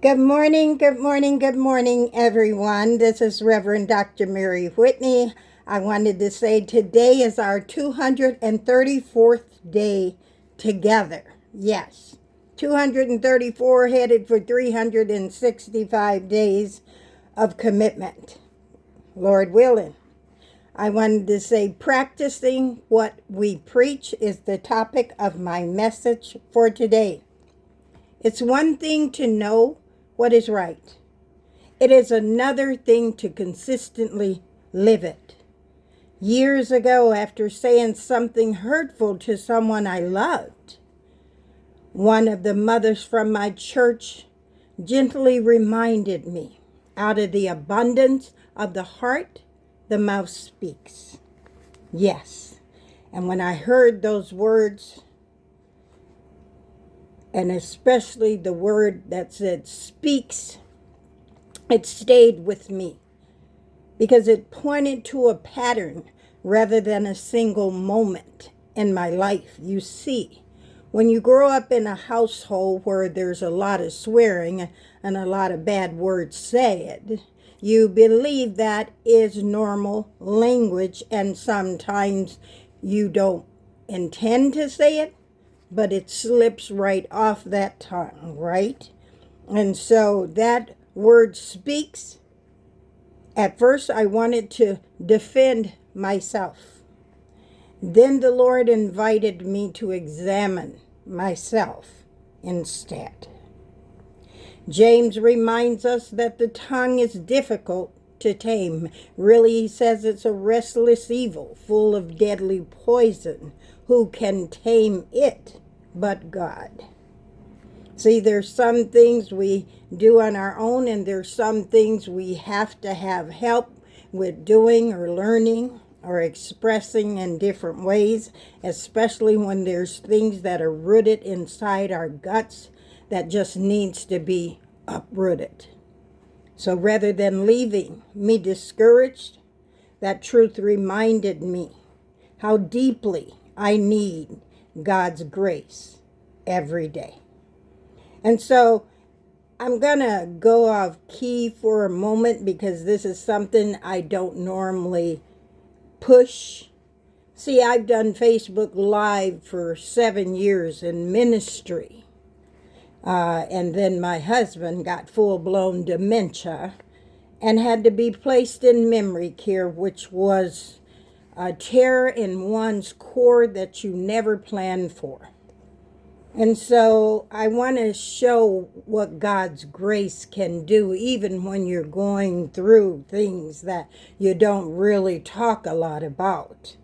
Good morning, good morning, good morning, everyone. This is Reverend Dr. Mary Whitney. I wanted to say today is our 234th day together. Yes, 234 headed for 365 days of commitment, Lord willing. I wanted to say practicing what we preach is the topic of my message for today. It's one thing to know what is right. It is another thing to consistently live it. Years ago, after saying something hurtful to someone I loved, one of the mothers from my church gently reminded me, out of the abundance of the heart, the mouth speaks. Yes. And when I heard those words, and especially the word that said speaks, it stayed with me because it pointed to a pattern rather than a single moment in my life. You see, when you grow up in a household where there's a lot of swearing and a lot of bad words said, you believe that is normal language, and sometimes you don't intend to say it, but it slips right off that tongue, right? And so that word speaks. At first, I wanted to defend myself. Then the Lord invited me to examine myself instead. James reminds us that the tongue is difficult to tame. Really, he says it's a restless evil, full of deadly poison. Who can tame it but God? See, there's some things we do on our own, and there's some things we have to have help with doing or learning or expressing in different ways, especially when there's things that are rooted inside our guts that just needs to be uprooted. So rather than leaving me discouraged, that truth reminded me how deeply I need God's grace every day. And so I'm going to go off key for a moment because this is something I don't normally push. See, I've done Facebook Live for 7 years in ministry. And then my husband got full-blown dementia and had to be placed in memory care, which was a tear in one's core that you never planned for. And so I want to show what God's grace can do even when you're going through things that you don't really talk a lot about.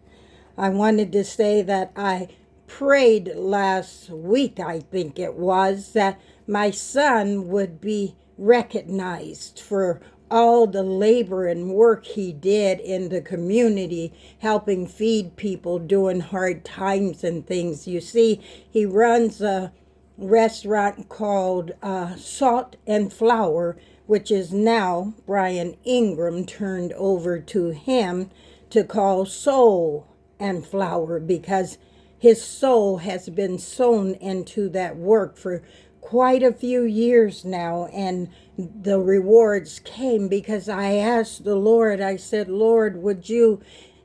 I wanted to say that I prayed last week, I think it was, that my son would be recognized for all the labor and work he did in the community, helping feed people during hard times and things. You see, he runs a restaurant called Salt and Flour, which is now Brian Ingram turned over to him to call Soul and Flour, because his soul has been sown into that work for quite a few years now, and the rewards came because I asked the Lord, I said, Lord, would you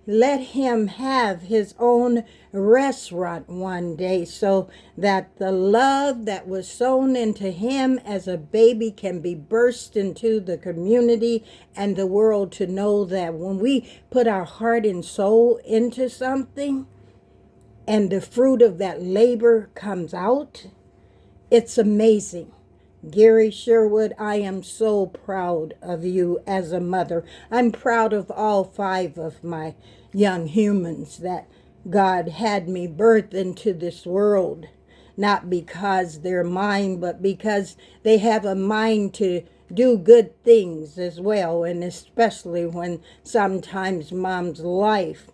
let him have his own restaurant one day so that the love that was sown into him as a baby can be burst into the community and the world, to know that when we put our heart and soul into something and the fruit of that labor comes out, it's amazing. Gary Sherwood, I am so proud of you as a mother. I'm proud of all 5 of my young humans that God had me birth into this world, not because they're mine, but because they have a mind to do good things as well, and especially when sometimes mom's life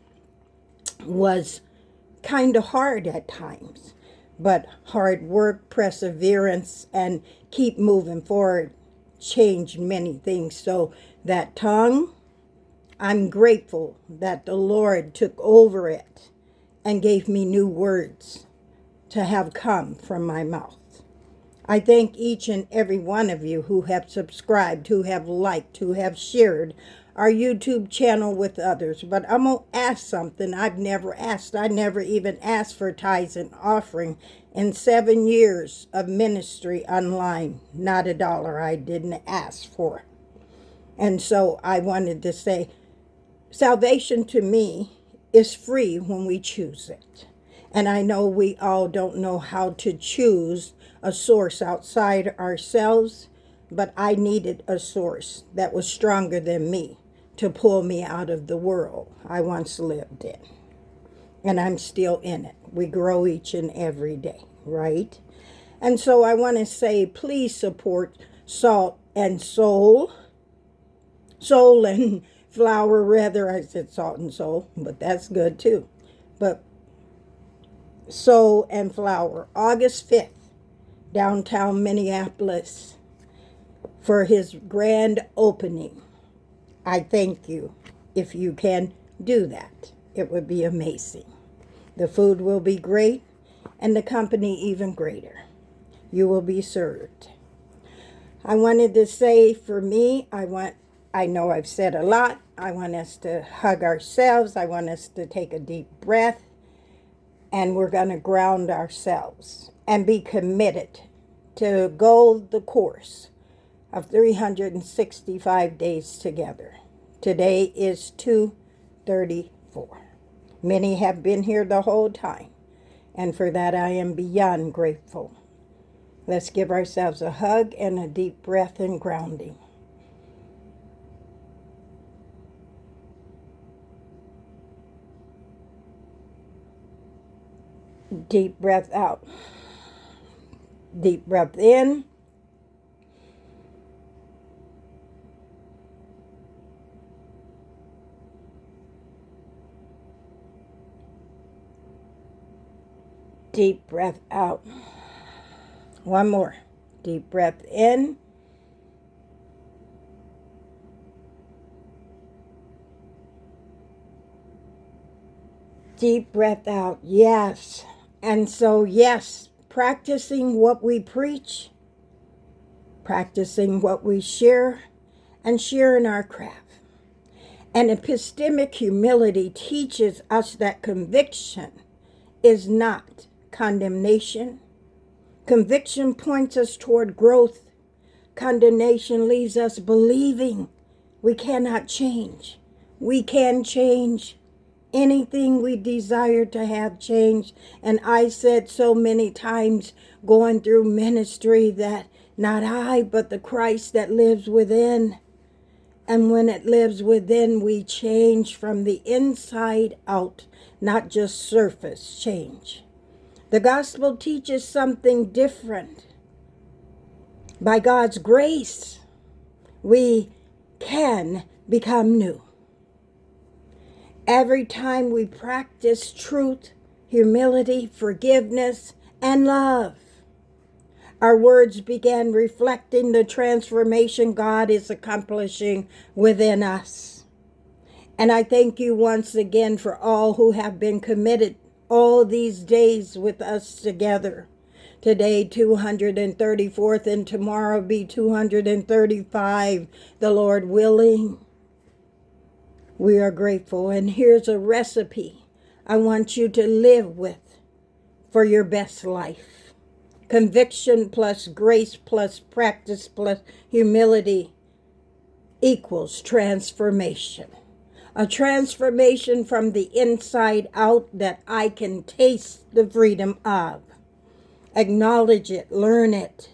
was kind of hard at times. But hard work, perseverance, and keep moving forward changed many things. So that tongue, I'm grateful that the Lord took over it and gave me new words to have come from my mouth. I thank each and every one of you who have subscribed, who have liked, who have shared our YouTube channel with others. But I'm going to ask something I've never asked. I never even asked for tithes and offering in 7 years of ministry online. Not a dollar I didn't ask for. And so I wanted to say, salvation to me is free when we choose it. And I know we all don't know how to choose a source outside ourselves, but I needed a source that was stronger than me to pull me out of the world I once lived in. And I'm still in it. We grow each and every day, right? And so I want to say, please support Salt and Soul. Soul and flour, rather. I said salt and soul, but that's good too. But Soul and Flour, August 5th, downtown Minneapolis, for his grand opening. I thank you if you can do that. It would be amazing. The food will be great and the company even greater. You will be served. I wanted to say, for me, I know I've said a lot. I want us to hug ourselves. I want us to take a deep breath. And we're going to ground ourselves and be committed to go the course of 365 days together. Today is 2/34. Many have been here the whole time, and for that I am beyond grateful. Let's give ourselves a hug and a deep breath and grounding. Deep breath out. Deep breath in. Deep breath out. One more. Deep breath in. Deep breath out. Yes. And so, yes, practicing what we preach, practicing what we share, and sharing our craft. And epistemic humility teaches us that conviction is not condemnation. Conviction points us toward growth. Condemnation leaves us believing we cannot change. We can change anything we desire to have changed. And I said so many times going through ministry that not I, but the Christ that lives within. And when it lives within, we change from the inside out, not just surface change. The gospel teaches something different. By God's grace, we can become new. Every time we practice truth, humility, forgiveness, and love, our words began reflecting the transformation God is accomplishing within us. And I thank you once again for all who have been committed all these days with us together. Today, 234th, and tomorrow be 235, the Lord willing. We are grateful. And here's a recipe I want you to live with for your best life. Conviction plus grace plus practice plus humility equals transformation. A transformation from the inside out that I can taste the freedom of. Acknowledge it, learn it.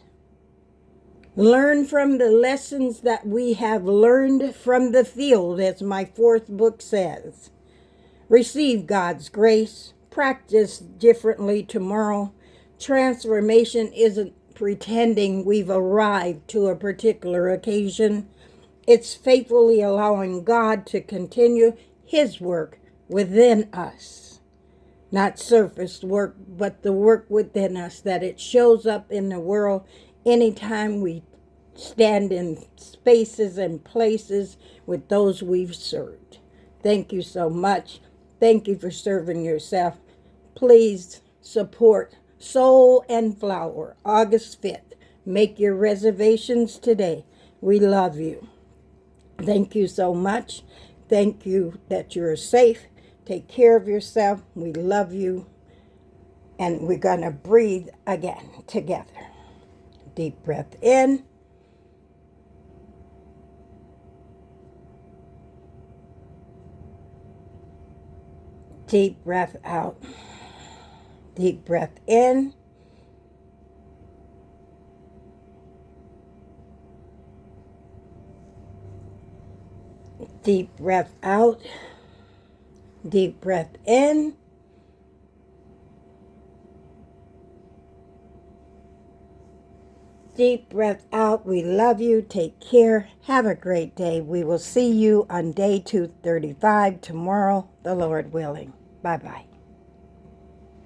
Learn from the lessons that we have learned from the field, as my 4th book says. Receive God's grace. Practice differently tomorrow. Transformation isn't pretending we've arrived to a particular occasion. It's faithfully allowing God to continue His work within us. Not surface work, but the work within us, that it shows up in the world anytime we stand in spaces and places with those we've served. Thank you so much. Thank you for serving yourself. Please support Soul and Flour, August 5th, Make your reservations today. We love you. Thank you so much. Thank you that you're safe. Take care of yourself. We love you. And we're going to breathe again together. Deep breath in. Deep breath out. Deep breath in. Deep breath out. Deep breath in. Deep breath out. We love you. Take care. Have a great day. We will see you on day 235 tomorrow, the Lord willing. Bye-bye.